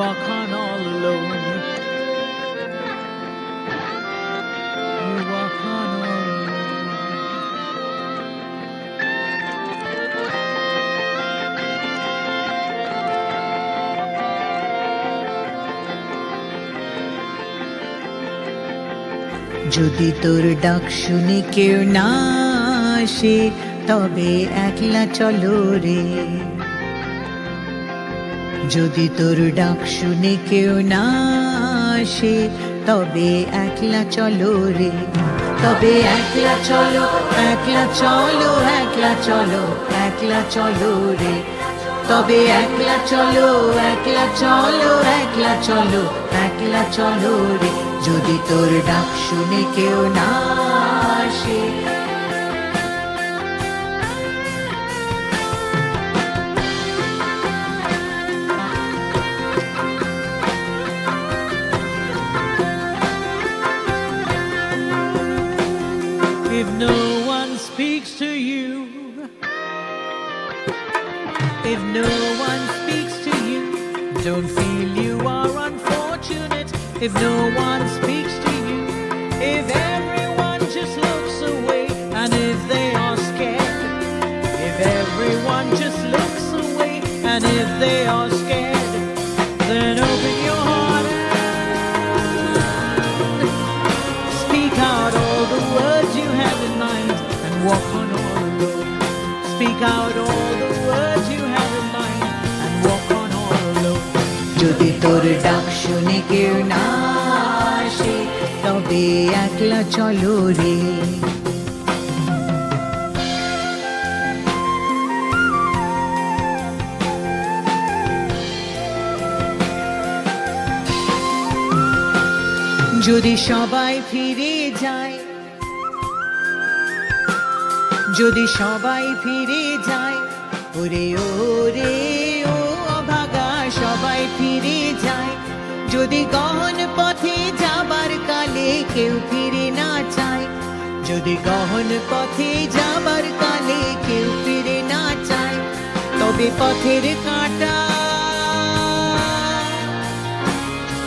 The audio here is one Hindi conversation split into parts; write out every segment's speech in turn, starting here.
walk on all alone. You walk on all alone. যদি তোর ডাক শুনে কেউ না আসে তবে একলা চলো রে। যদি তোর ডাক শুনে কেউ না আসে তবে একলা চলো রে। তবে একলা চলো, একলা চলো, একলা চলো, একলা চলো রে। তবে একলা চলো, একলা চলো, একলা চলো, একলা চলো রে। যদি তোর ডাক শুনে কেউ না আসে। If no one speaks to you, if no one speaks to you, don't feel you are unfortunate. If no one speaks to you, if everyone just looks away, and if they are scared, if everyone just looks away, and if they are scared, then open your heart and speak out all the words you have in mind and walk on all alone. Speak out all the words you have in mind and walk on all alone. যদি তোর ডাক শুনে কেউ না আসে তবে একলা চলো রে। যদি সবাই ফিরে যায়, যদি সবাই ফিরে যায়, ওরে ওরে ও অভাগা সবাই ফিরে যায়। যদি গহন পথে যাবার কালে কেউ ফিরে না চায়, যদি গহন পথে যাবার কালে কেউ ফিরে না চায়, তবে পথের কাঁটা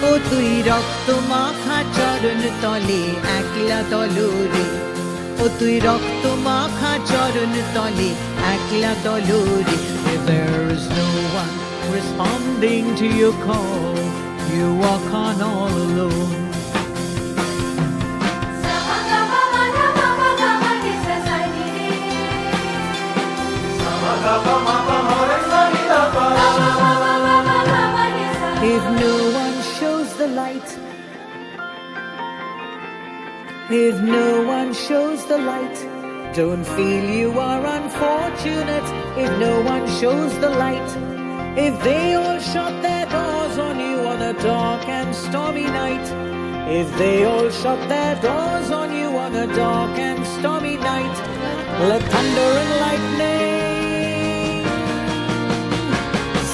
ও তুই রক্ত মাখা চরণ তলে একলা দলরে। ও তুই রক্ত মাখা চরণ তলে একলা দলরে। If there is no one responding to your call, you walk on all alone. If no one shows the light, if no one shows the light, don't feel you are unfortunate. If no one shows the light, if they all shut their doors on you on a dark and stormy night, if they all shut their doors on you on a dark and stormy night, let thunder and lightning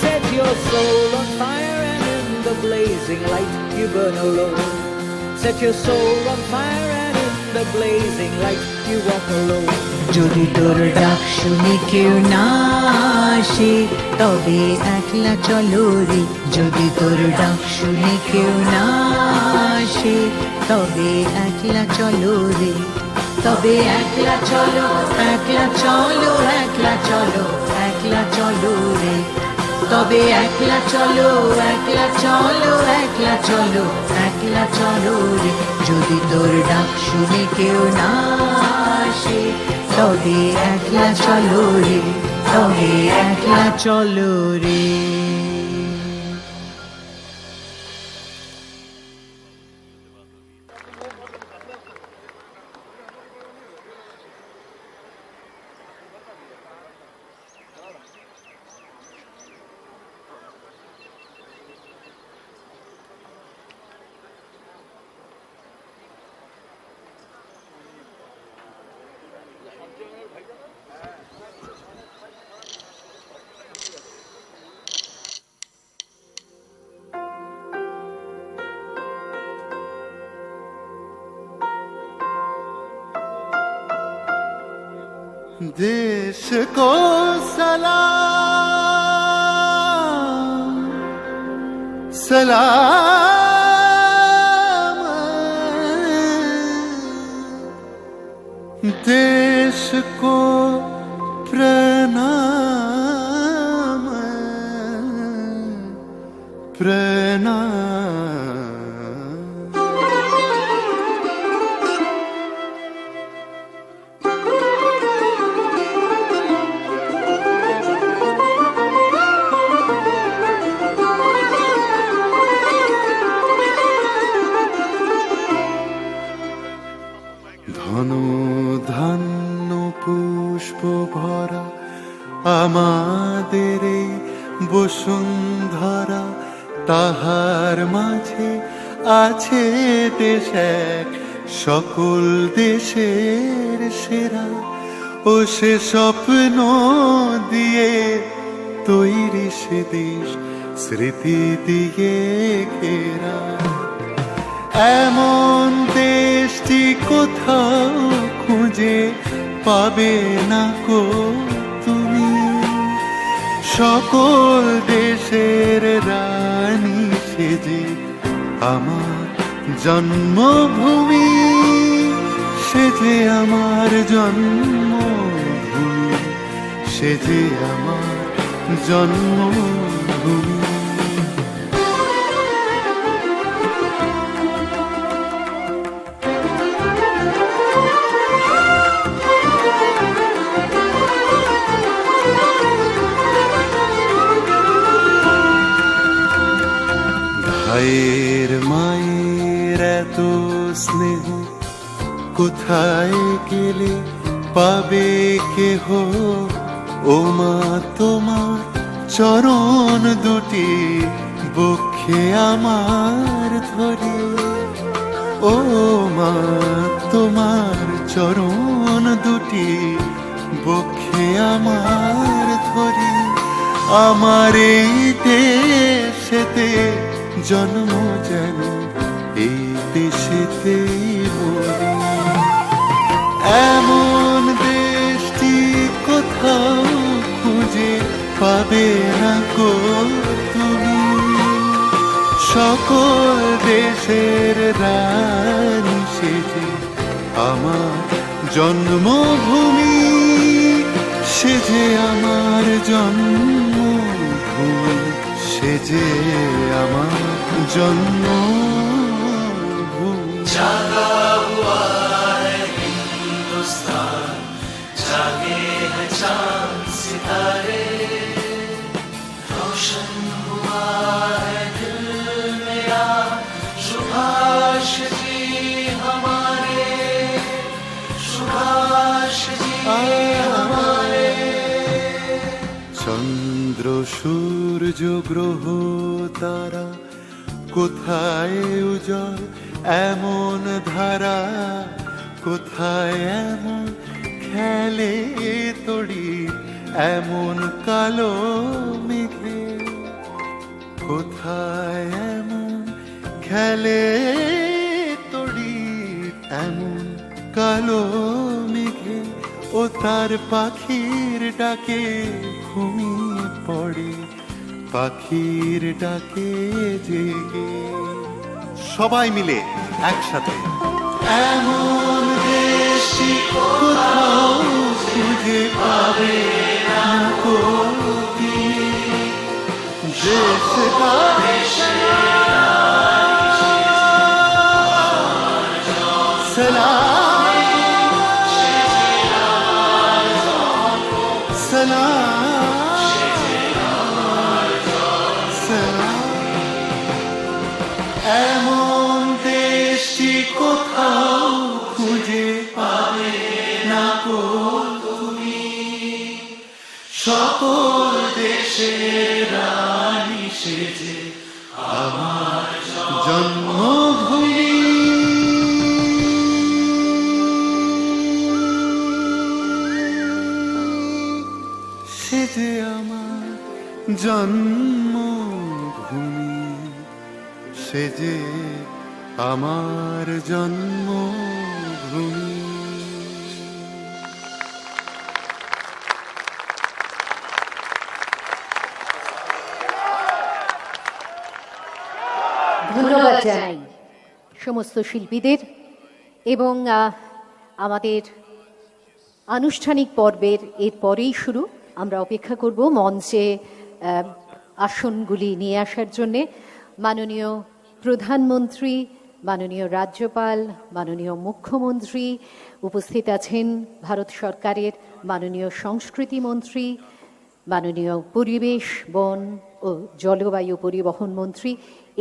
set your soul on fire, and in the blazing light you burn alone. Set your soul on fire, and in the blazing light you walk alone. যদি তোর ডাক শুনে কেউ না আসে তবে একলা চলো রে। যদি তোর ডাক শুনে কেউ না আসে তবে একলা চলো রে। তবে একলা চলো, একলা চলো, একলা চলো, একলা চলো রে। তবে একলা চলো, একলা চলো, একলা চলো, একলা চলো রে। যদি তোর ডাক শুনে কেউ না আসে তবে একলা চলো রে। তবে একলা চলো রে। देश को सलाम सलाम देश को प्रणाम प्रणाम ধন ধান্য পুষ্প ভরা আমাদের এই বসুন্ধরা, তাহার মাঝে আছে দেশ এক সকল দেশের সেরা। ও সে স্বপ্ন দিয়ে তৈরি সে দেশ স্মৃতি দিয়ে ঘেরা। এমন দেশটি কোথাও খুঁজে পাবে না কো তুমি, সকল দেশের রানী সেজে আমার জন্মভূমি, সেজে আমার জন্মভূমি, সেজে আমার জন্মভূমি। ভাইয়ের মায়ের এত স্নেহ কোথায় গেলে পাবে কেহ, ও মা তোমার চরণ দুটি বক্ষে আমার ধরে। ও মা তোমার চরণ দুটি বক্ষে আমার ধরে। আমার এই দেশেতে জন্ম যেন এই দেশেতেই মরি। এমন দেশটি কোথাও খুঁজে পাবে না গো তুমি, সকল দেশের রানী সেজে আমার জন্মভূমি, সেজে আমার জন্মভূমি, সেজে আমার জন্মভূমি। जागा हुआ है हिंदुस्तान, जागे हैं चांद सितारे, रोशन हुआ है दिल मेरा, सुभाष जी हमारे, सुभाष जी हमारे। চন্দ্র সূর্য গ্রহ তারা কোথায় উজ্জ্বল এমন ধারা, কোথায় এমন খেলে তড়ি এমন কালো মেঘে, কোথায় এমন খেলে তড়ি এমন কালো মেঘে। ও তার পাখির ডাকে ঘুমিয়ে পড়ে, পাখির ডাকে জেগে সবাই মিলে একসাথে। এমন দেশটি কোথাও খুঁজে পাবে না কো তুমি, দেশ का এমন দেশটি কোথাও খুঁজে পাবে না কো তুমি, সকল দেশের রানী সেজে আমার জন্মভূমি, সেজে আমার জন্মভূমি, সেজে আমার জন্মভূমি। সমস্ত শিল্পীদের এবং আমাদের আনুষ্ঠানিক পর্বের এরপরেই শুরু। আমরা অপেক্ষা করব মঞ্চে আসনগুলি নিয়ে আসার জন্যে। মাননীয় প্রধানমন্ত্রী, মাননীয় রাজ্যপাল, মাননীয় মুখ্যমন্ত্রী, উপস্থিত আছেন ভারত সরকারের মাননীয় সংস্কৃতি মন্ত্রী, মাননীয় পরিবেশ, বন ও জলবায়ু পরিবহন মন্ত্রী।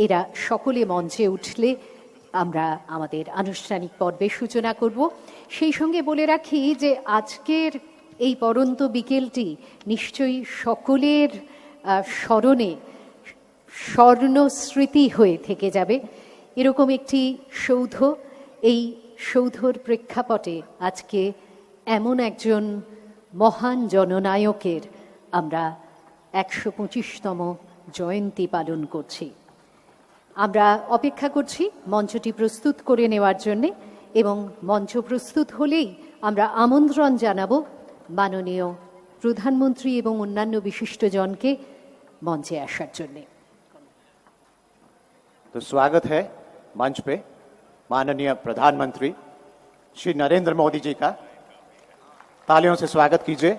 এরা সকলে মঞ্চে উঠলে আমরা আমাদের আনুষ্ঠানিক পর্বের সূচনা করব। সেই সঙ্গে বলে রাখি যে আজকের এই পরন্ত বিকেলটি নিশ্চয়ই সকলের স্মরণে স্বর্ণস্মৃতি হয়ে থেকে যাবে। এরকম একটি সৌধ, এই সৌধর প্রেক্ষাপটে আজকে এমন একজন মহান জননায়কের আমরা ১২৫তম জয়ন্তী পালন করছি। আমরা অপেক্ষা করছি মঞ্চটি প্রস্তুত করে নেওয়ার জন্যে, এবং মঞ্চ প্রস্তুত হলেই আমরা আমন্ত্রণ জানাবো মাননীয় প্রধানমন্ত্রী এবং অন্যান্য বিশিষ্টজনকে মঞ্চে আসার জন্যে। तो स्वागत है मंच पे माननीय प्रधानमंत्री श्री नरेंद्र मोदी जी का। तालियों से स्वागत कीजिए।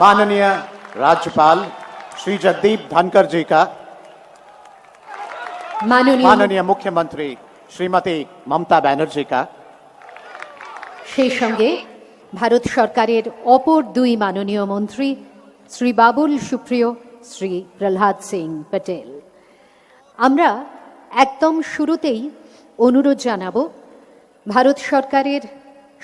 माननीय राज्यपाल श्री जगदीप धनखड़ जी का। माननीय मुख्यमंत्री श्रीमती ममता बनर्जी का। সেই সঙ্গে ভারত সরকারের অপর দুই মাননীয় মন্ত্রী শ্রী বাবুল সুপ্রিয়, শ্রী প্রহ্লাদ সিং প্যাটেল। আমরা একদম শুরুতেই অনুরোধ জানাবো ভারত সরকারের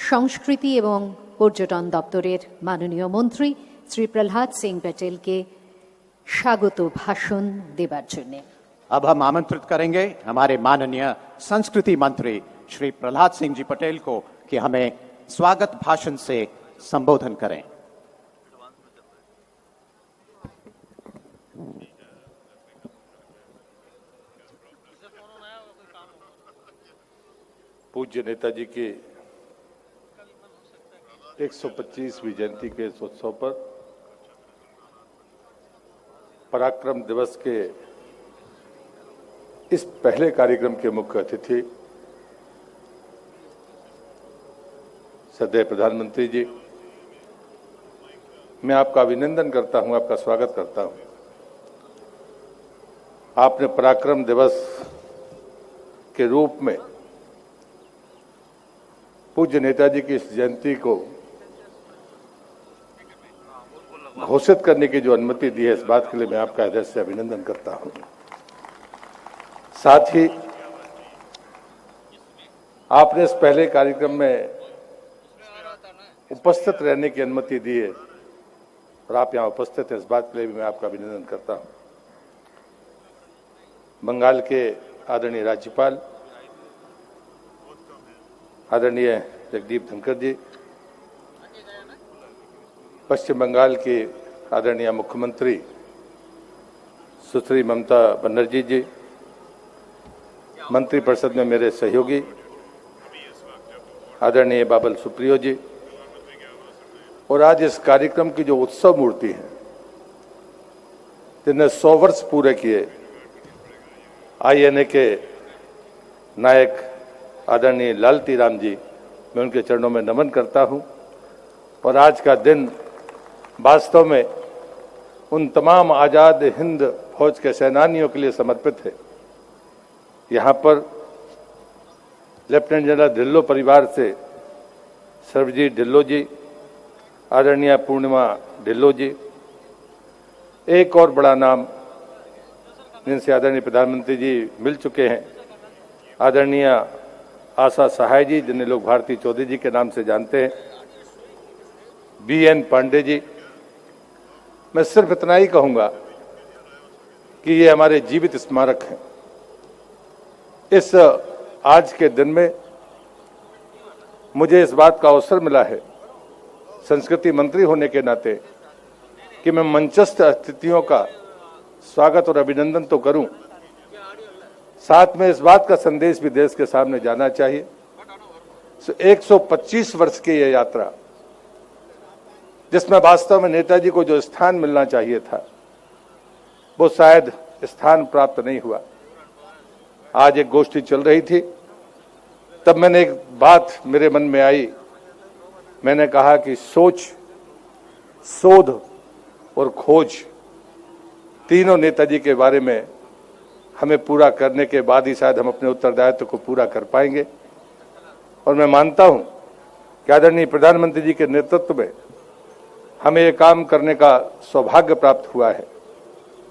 সংস্কৃতি এবং পর্যটন দপ্তরের মাননীয় মন্ত্রী শ্রী প্রহ্লাদ সিং প্যাটেলকে স্বাগত ভাষণ দেবার জন্যে। अब हम आमंत्रित करेंगे हमारे माननीय संस्कृति मंत्री श्री प्रहलाद सिंह जी पटेल को कि हमें स्वागत भाषण से संबोधन करें। पूज्य नेताजी के 125वीं जयंती के इस उत्सव पर पराक्रम दिवस के इस पहले कार्यक्रम के मुख्य अतिथि सदैव प्रधानमंत्री जी, मैं आपका अभिनंदन करता हूं, आपका स्वागत करता हूं। आपने पराक्रम दिवस के रूप में पूज्य नेताजी की इस जयंती को घोषित करने की जो अनुमति दी है, इस बात के लिए मैं आपका हृदय से अभिनंदन करता हूं। साथ ही आपने इस पहले कार्यक्रम में उपस्थित रहने की अनुमति दी है और आप यहां उपस्थित हैं, इस बात के लिए भी मैं आपका अभिनंदन करता हूं। बंगाल के आदरणीय राज्यपाल आदरणीय जगदीप धनखड़ जी, पश्चिम बंगाल के आदरणीय मुख्यमंत्री सुश्री ममता बनर्जी जी, मंत्रिपरिषद में मेरे सहयोगी आदरणीय बाबुल सुप्रियो जी, और आज इस कार्यक्रम की जो उत्सव मूर्ति है जिन्हें 100 वर्ष पूरे किए, INA के नायक आदरणीय लालती राम जी, मैं उनके चरणों में नमन करता हूं। और आज का दिन वास्तव में उन तमाम आजाद हिंद फौज के सेनानियों के लिए समर्पित है। यहाँ पर लेफ्टिनेंट जनरल ढिल्लो परिवार से सर्वजीत ढिल्लो जी, आदरणीय पूर्णिमा ढिल्लो जी, एक और बड़ा नाम जिनसे आदरणीय प्रधानमंत्री जी मिल चुके हैं, आदरणीय आशा सहाय जी, जिन्हें लोग भारती चौधरी जी के नाम से जानते हैं, BN पांडे जी। मैं सिर्फ इतना ही कहूंगा कि ये हमारे जीवित स्मारक हैं। इस आज के दिन में मुझे इस बात का अवसर मिला है संस्कृति मंत्री होने के नाते कि मैं मंचस्थ अतिथियों का स्वागत और अभिनंदन तो करूं, साथ में इस बात का संदेश भी देश के सामने जाना चाहिए। 125 वर्ष की यह यात्रा, जिसमें वास्तव में नेताजी को जो स्थान मिलना चाहिए था वो शायद स्थान प्राप्त नहीं हुआ। आज एक गोष्ठी चल रही थी, तब मैंने एक बात मेरे मन में आई। मैंने कहा कि सोच, शोध और खोज तीनों नेताजी के बारे में हमें पूरा करने के बाद ही शायद हम अपने उत्तरदायित्व को पूरा कर पाएंगे। और मैं मानता हूं कि आदरणीय प्रधानमंत्री जी के नेतृत्व में हमें ये काम करने का सौभाग्य प्राप्त हुआ है।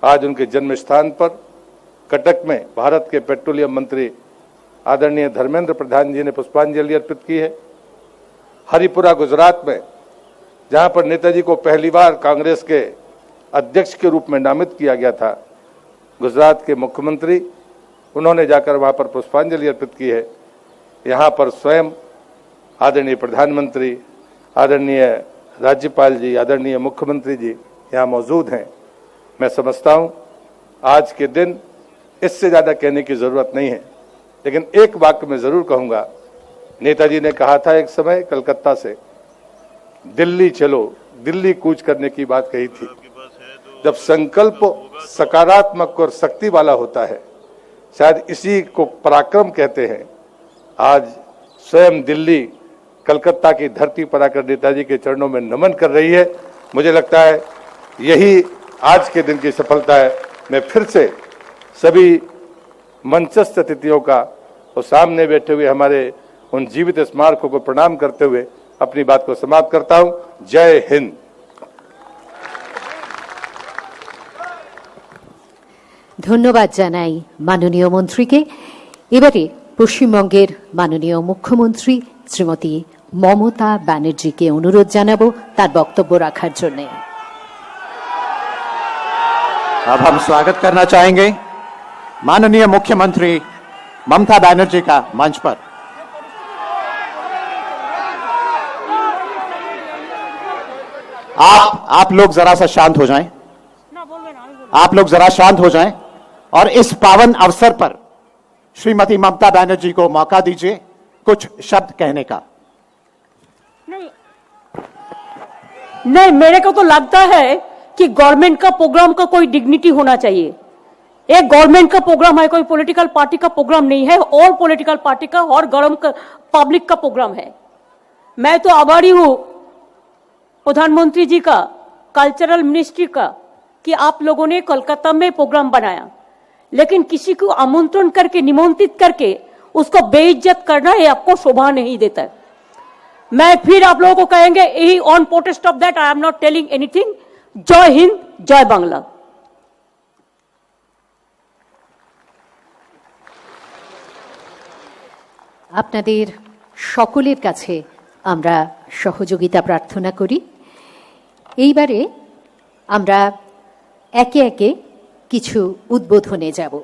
आज उनके जन्म स्थान पर कटक में भारत के पेट्रोलियम मंत्री आदरणीय धर्मेंद्र प्रधान जी ने पुष्पांजलि अर्पित की है। हरिपुरा गुजरात में, जहां पर नेताजी को पहली बार कांग्रेस के अध्यक्ष के रूप में नामित किया गया था, गुजरात के मुख्यमंत्री, उन्होंने जाकर वहां पर पुष्पांजलि अर्पित की है। यहाँ पर स्वयं आदरणीय प्रधानमंत्री, आदरणीय राज्यपाल जी, आदरणीय मुख्यमंत्री जी यहाँ मौजूद हैं। मैं समझता हूँ आज के दिन इससे ज़्यादा कहने की ज़रूरत नहीं है, लेकिन एक वाक्य मैं ज़रूर कहूँगा। नेताजी ने कहा था एक समय कलकत्ता से दिल्ली चलो, दिल्ली कूच करने की बात कही थी। जब संकल्प सकारात्मक और शक्ति वाला होता है, शायद इसी को पराक्रम कहते हैं। आज स्वयं दिल्ली कलकत्ता की धरती पर आकर नेताजी के चरणों में नमन कर रही है। मुझे लगता है यही आज के दिन की सफलता है। मैं फिर से सभी मंचस्थ अतिथियों का और सामने बैठे हुए हमारे उन जीवित स्मारकों को प्रणाम करते हुए अपनी बात को समाप्त करता हूं। जय हिंद। ধন্যবাদ জানাই মাননীয় মন্ত্রীকে। এবারে পশ্চিমবঙ্গের মাননীয় মুখ্যমন্ত্রী শ্রীমতী মমতা ব্যানার্জিকে অনুরোধ জানাবো তার বক্তব্য রাখার জন্য। अब हम स्वागत करना चाहेंगे माननीय मुख्यमंत्री ममता बनर्जी का मंच पर। आप लोग जरा सा शांत हो जाएं। आप लोग जरा शांत हो जाएं और इस पावन अवसर पर श्रीमती ममता बनर्जी को मौका दीजिए कुछ शब्द कहने का। नहीं, मेरे को तो लगता है कि गवर्नमेंट का प्रोग्राम का कोई डिग्निटी होना चाहिए। एक गवर्नमेंट का प्रोग्राम है, कोई पॉलिटिकल पार्टी का प्रोग्राम नहीं है, और पॉलिटिकल पार्टी का और गवर्नमेंट का पब्लिक का प्रोग्राम है। मैं तो आभारी हूं प्रधानमंत्री जी का, कल्चरल मिनिस्ट्री का, कि आप लोगों ने कोलकाता में प्रोग्राम बनाया, लेकिन किसी को आमंत्रण करके, निमंत्रित करके उसको बेइज्जत करना ये आपको शोभा नहीं देता। मैं फिर आप लोगों को कहेंगे, यही on protest of that I am not telling anything. जय हिंद, जय बांग्ला। আপনাদের সকলের কাছে আমরা সহযোগিতা প্রার্থনা করি। এইবারে আমরা একে একে কিছু উদ্বোধনে যাব।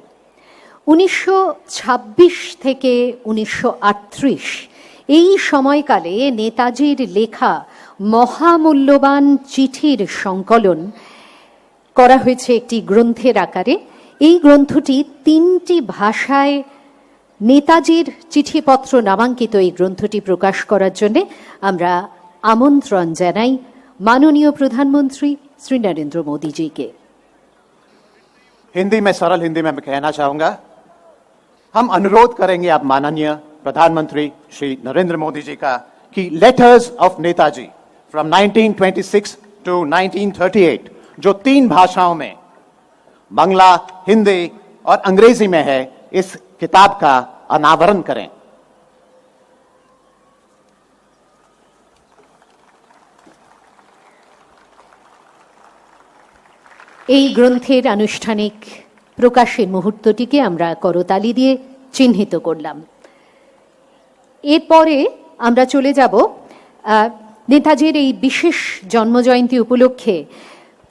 1926 থেকে 1938 এই সময়কালে নেতাজির লেখা মহামূল্যবান চিঠির সংকলন করা হয়েছে একটি গ্রন্থের আকারে। এই গ্রন্থটি 3টি ভাষায় নেতাজির চিঠিপত্র নামাঙ্কিত এই গ্রন্থটি প্রকাশ করার জন্য আমরা আমন্ত্রণ জানাই माननीय प्रधानमंत्री श्री नरेंद्र मोदी जी के। हिंदी में, सरल हिंदी में मैं कहना चाहूंगा, हम अनुरोध करेंगे आप माननीय प्रधानमंत्री श्री नरेंद्र मोदी जी का कि letters of Netaji from 1926 to 1938 जो 3 भाषाओं में, बांग्ला, हिंदी और अंग्रेजी में है, इस किताब का अनावरण करें। এই গ্রন্থের আনুষ্ঠানিক প্রকাশের মুহূর্তটিকে আমরা করতালি দিয়ে চিহ্নিত করলাম। এরপরে আমরা চলে যাব নেতাজির এই বিশেষ জন্মজয়ন্তী উপলক্ষে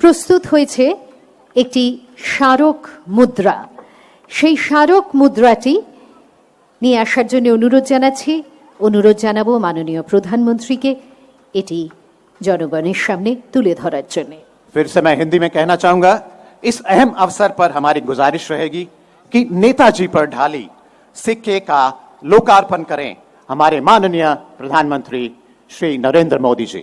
প্রস্তুত হয়েছে একটি স্মারক মুদ্রা। সেই স্মারক মুদ্রাটি নিয়ে আসার জন্য অনুরোধ জানাবো মাননীয় প্রধানমন্ত্রীকে এটি জনগণের সামনে তুলে ধরার জন্য। फिर से मैं हिंदी में कहना चाहूंगा, इस अहम अवसर पर हमारी गुजारिश रहेगी कि नेताजी पर ढाली सिक्के का लोकार्पण करें हमारे माननीय प्रधानमंत्री श्री नरेंद्र मोदी जी।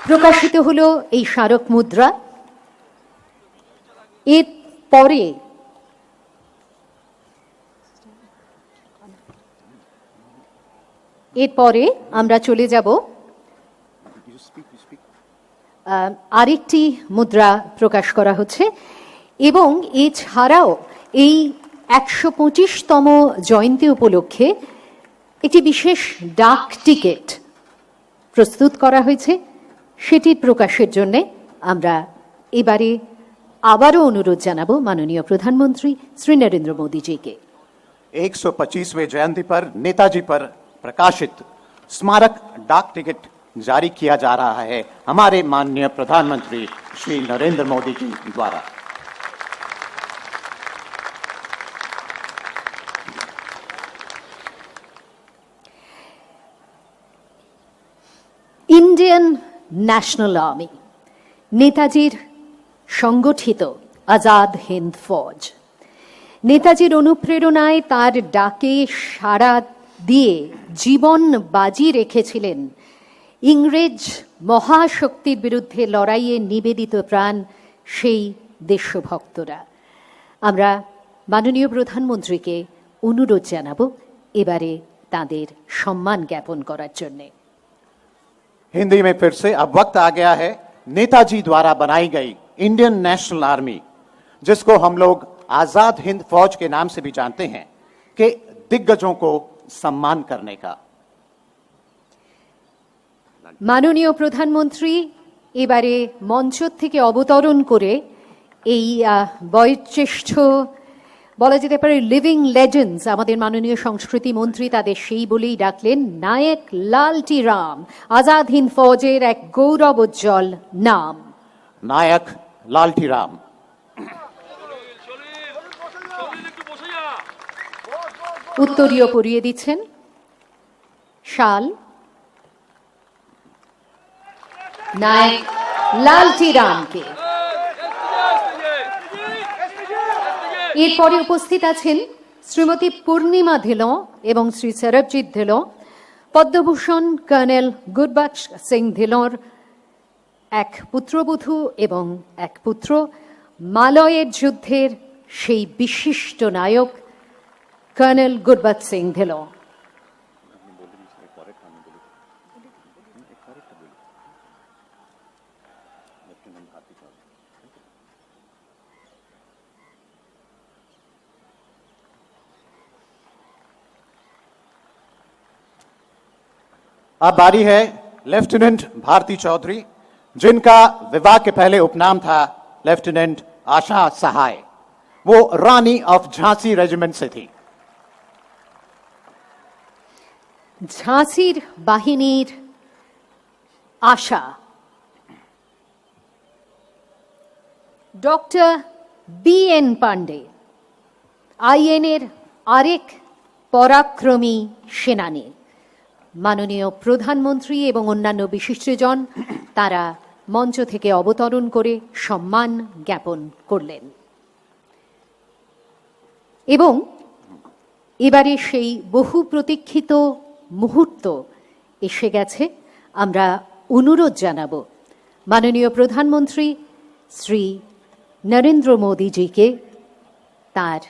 প্রকাশিত হলো এই স্মারক মুদ্রা। এরপরে আমরা চলে যাব আরেকটি মুদ্রা প্রকাশ করা হচ্ছে, এবং এছাড়াও এই 125তম জয়ন্তী উপলক্ষে একটি বিশেষ ডাক টিকিট প্রস্তুত করা হয়েছে। সেটি প্রকাশের জন্য আমরা এবারে আবারও অনুরোধ জানাবো মাননীয় প্রধানমন্ত্রী শ্রী নরেন্দ্র মোদীজিকে। 125वें जयंती पर नेताजी पर प्रकाशित स्मारक डाक टिकट जारी किया जा रहा है हमारे माननीय प्रधानमंत्री श्री नरेंद्र मोदी जी द्वारा। ইন্ডিয়ান ন্যাশনাল আর্মি, নেতাজির সংগঠিত আজাদ হিন্দ ফৌজ, নেতাজির অনুপ্রেরণায় তার ডাকে সাড়া দিয়ে জীবন বাজি রেখেছিলেন ইংরেজ মহাশক্তির বিরুদ্ধে লড়াইয়ে নিবেদিত প্রাণ সেই দেশভক্তরা। আমরা মাননীয় প্রধানমন্ত্রীকে অনুরোধ জানাবো এবারে তাদের সম্মান জ্ঞাপন করার জন্যে। हिंदी में फिर से अब वक्त आ गया है नेताजी द्वारा बनाई गई इंडियन नेशनल आर्मी, जिसको हम लोग आजाद हिंद फौज के नाम से भी जानते हैं, के दिग्गजों को सम्मान करने का। মাননীয় প্রধানমন্ত্রী এবারে মঞ্চ থেকে অবতরণ করে এই বয়োজ্যেষ্ঠ, বলা যেতে পারে লিভিং লেজেন্ডস, আমাদের মাননীয় সংস্কৃতি মন্ত্রী তাদের সেই বলেই ডাকলেন, নায়ক লালটি রাম, আজাদ হিন্দ ফৌজের এক গৌরবোজ্জ্বল নাম। नायक लालटी राम। উত্তরীয় পরিয়ে দিচ্ছেন শাল নায়ক লালটি রামকে। এরপরে উপস্থিত আছেন শ্রীমতী পূর্ণিমা ধিলন এবং শ্রী সরবজিৎ ধিলন, পদ্মভূষণ কর্নেল গুরবক্স সিং ধিলর এক পুত্রবধূ এবং এক পুত্র, মালয়ের যুদ্ধের সেই বিশিষ্ট নায়ক কর্নেল গুরবক্স সিং ধিলন। अब बारी है लेफ्टिनेंट भारती चौधरी, जिनका विवाह के पहले उपनाम था लेफ्टिनेंट आशा सहाय। वो रानी ऑफ झांसी रेजिमेंट से थी। ঝাঁসির বাহিনীর আশা ডক্টর BN পান্ডে, আইএনের আরেক পরাক্রমী সেনানী। মাননীয় প্রধানমন্ত্রী এবং অন্যান্য বিশিষ্টজন তারা মঞ্চ থেকে অবতরণ করে সম্মান জ্ঞাপন করলেন, এবং এবারে সেই বহু প্রতীক্ষিত মুহূর্ত এসে গেছে। আমরা অনুরোধ জানাবো মাননীয় প্রধানমন্ত্রী শ্রী নরেন্দ্র মোদীজিকে তার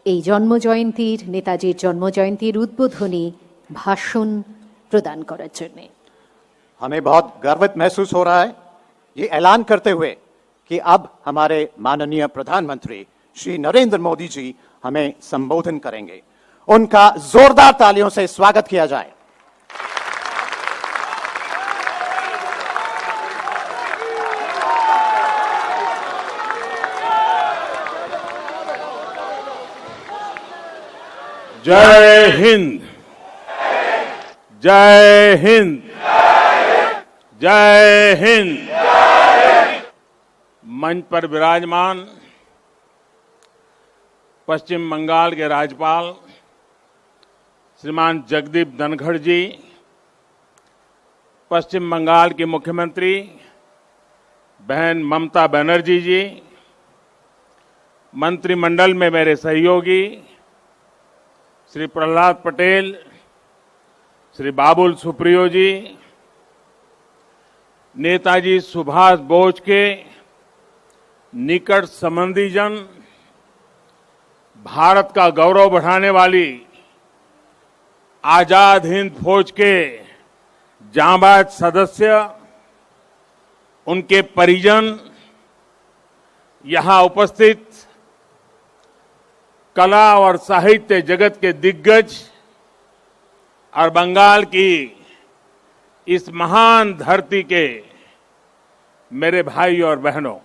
এই জন্মজয়ন্তীর, নেতাজির জন্মজয়ন্তীর উদ্বোধনী ভাষণ প্রদান করার জন্য। हमें बहुत गर्वित महसूस हो रहा है ये ऐलान करते हुए कि अब हमारे माननीय प्रधानमंत्री श्री नरेंद्र मोदी जी हमें संबोधन करेंगे। उनका जोरदार तालियों से स्वागत किया जाए। जय हिंद, जय हिंद, जय हिंद। मंच पर विराजमान पश्चिम बंगाल के राज्यपाल श्रीमान जगदीप धनखड़ जी, पश्चिम बंगाल की मुख्यमंत्री बहन ममता बनर्जी जी, मंत्रिमंडल में मेरे सहयोगी श्री प्रहलाद पटेल, श्री बाबुल सुप्रियो जी, नेताजी सुभाष बोस के निकट संबंधीजन, भारत का गौरव बढ़ाने वाली आजाद हिंद फौज के जांबाज सदस्य, उनके परिजन, यहां उपस्थित कला और साहित्य जगत के दिग्गज और बंगाल की इस महान धरती के मेरे भाई और बहनों,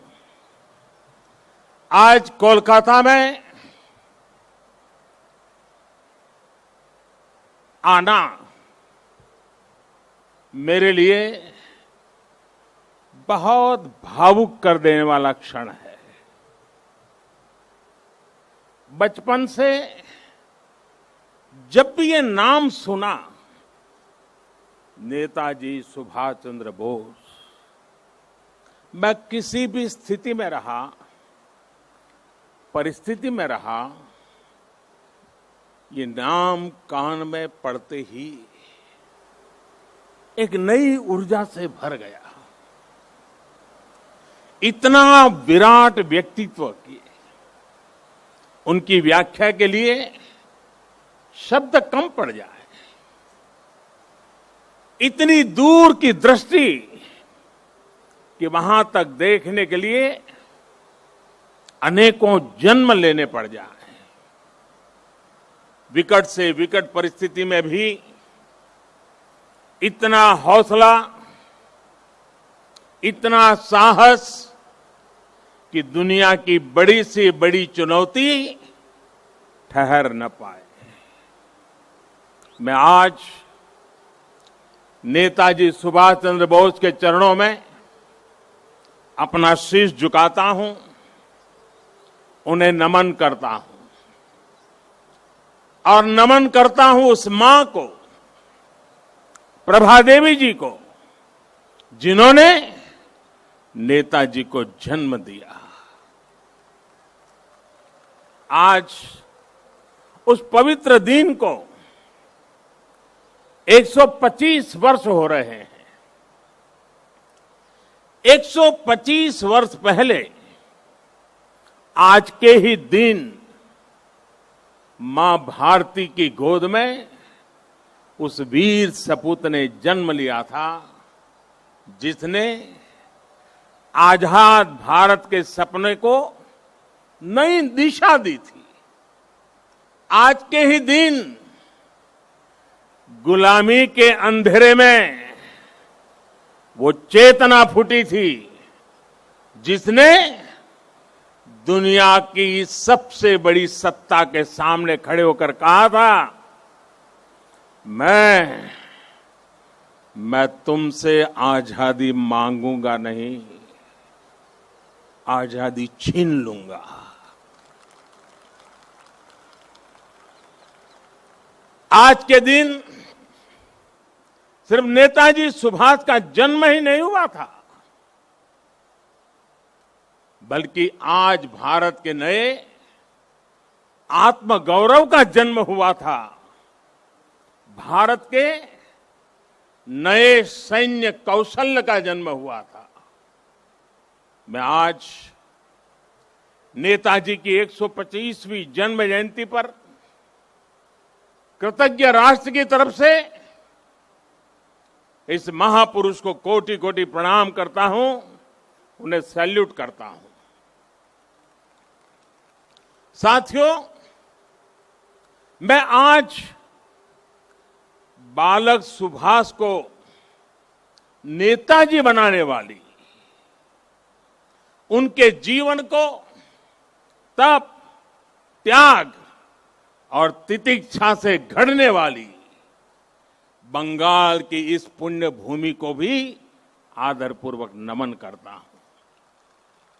आज कोलकाता में आना मेरे लिए बहुत भावुक कर देने वाला क्षण है। बचपन से जब भी ये नाम सुना, नेताजी सुभाष चंद्र बोस, मैं किसी भी स्थिति में रहा, परिस्थिति में रहा, ये नाम कान में पड़ते ही एक नई ऊर्जा से भर गया। इतना विराट व्यक्तित्व की उनकी व्याख्या के लिए शब्द कम पड़ जाए। इतनी दूर की दृष्टि कि वहां तक देखने के लिए अनेकों जन्म लेने पड़ जाए। विकट से विकट परिस्थिति में भी इतना हौसला, इतना साहस कि दुनिया की बड़ी से बड़ी चुनौती ठहर न पाए। मैं आज नेताजी सुभाष चंद्र बोस के चरणों में अपना शीश झुकाता हूं, उन्हें नमन करता हूं और नमन करता हूं उस मां को, प्रभा देवी जी को, जिन्होंने नेताजी को जन्म दिया। आज उस पवित्र दिन को 125 वर्ष हो रहे हैं। 125 वर्ष पहले आज के ही दिन मां भारती की गोद में उस वीर सपूत ने जन्म लिया था, जिसने आजाद भारत के सपने को नई दिशा दी थी। आज के ही दिन गुलामी के अंधेरे में वो चेतना फूटी थी, जिसने दुनिया की सबसे बड़ी सत्ता के सामने खड़े होकर कहा था, मैं तुमसे आजादी मांगूंगा नहीं, आजादी छीन लूंगा। आज के दिन सिर्फ नेताजी सुभाष का जन्म ही नहीं हुआ था, बल्कि आज भारत के नए आत्मगौरव का जन्म हुआ था। भारत के नए सैन्य कौशल्य का जन्म हुआ था। मैं आज नेताजी की 125वीं जन्म जयंती पर कृतज्ञ राष्ट्र की तरफ से इस महापुरुष को कोटि कोटि प्रणाम करता हूं, उन्हें सैल्यूट करता हूं। साथियों, मैं आज बालक सुभाष को नेताजी बनाने वाली, उनके जीवन को तप, त्याग और तितिक्षा से घड़ने वाली बंगाल की इस पुण्य भूमि को भी आदरपूर्वक नमन करता हूं।